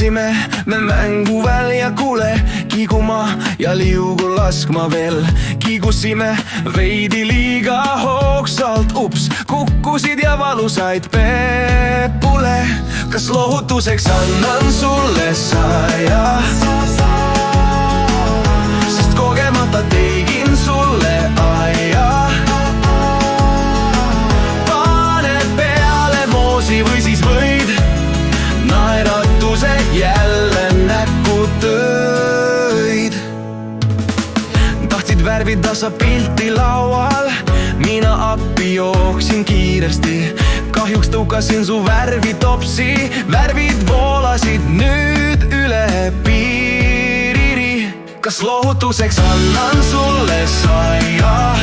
Läksime me mänguväljakule kiiguma ja liugu laskma veel. Kiigusime veidi liiga hoogsalt, ups, kukkusid ja valusaid peepule. Kas lohutuseks annan sulle 100? Sest kogemata tegin sulle aia. Pane peale moosi või siis võid naeratuse jälle näkku tõid. Tahtsid värvida sa pilti laual, mina appi jooksin kiiresti. Kahjuks tõukasin su värvitopsi, värvid voolasid nüüd üle piiriri. Kas lohutuseks annan sulle 100?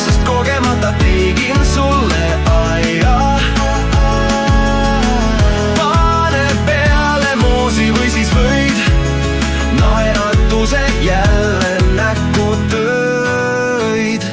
Sest kogemata tegin sulle aia. Pane peale moosi või siis võid naeratuse jälle näkku tõid.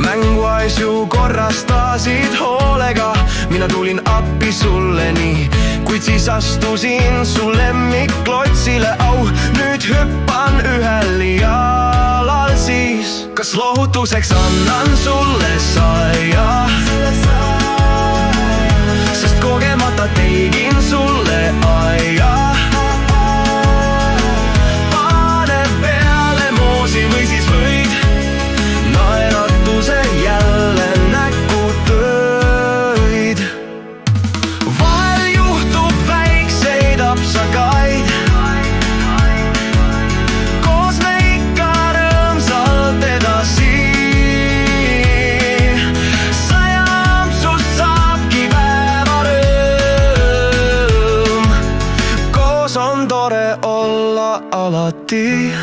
Mänguasju korrastasid hoolega, mina tulin appi sulle nii, kuid siis astusin su lemmikklotsile. Au, nüüd hüppan ühel jalal siis. Kas lohutuseks annan sulle 100? Sest kogemata tegin sulle aia. Pane peale moosi või siis võid naeratuse jälle näkku tõid. Vahel juhtub väikseid apsakaid, koos me ikka rõõmsalt edasi. 100 ampsust saabki päeva rõõm, koos on tore olla alati.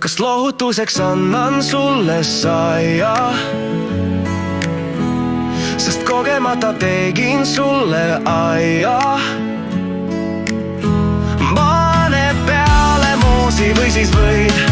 Kas lohutuseks annan sulle 100? Sest kogemata tegin sulle aia. Pane peale moosi või siis võid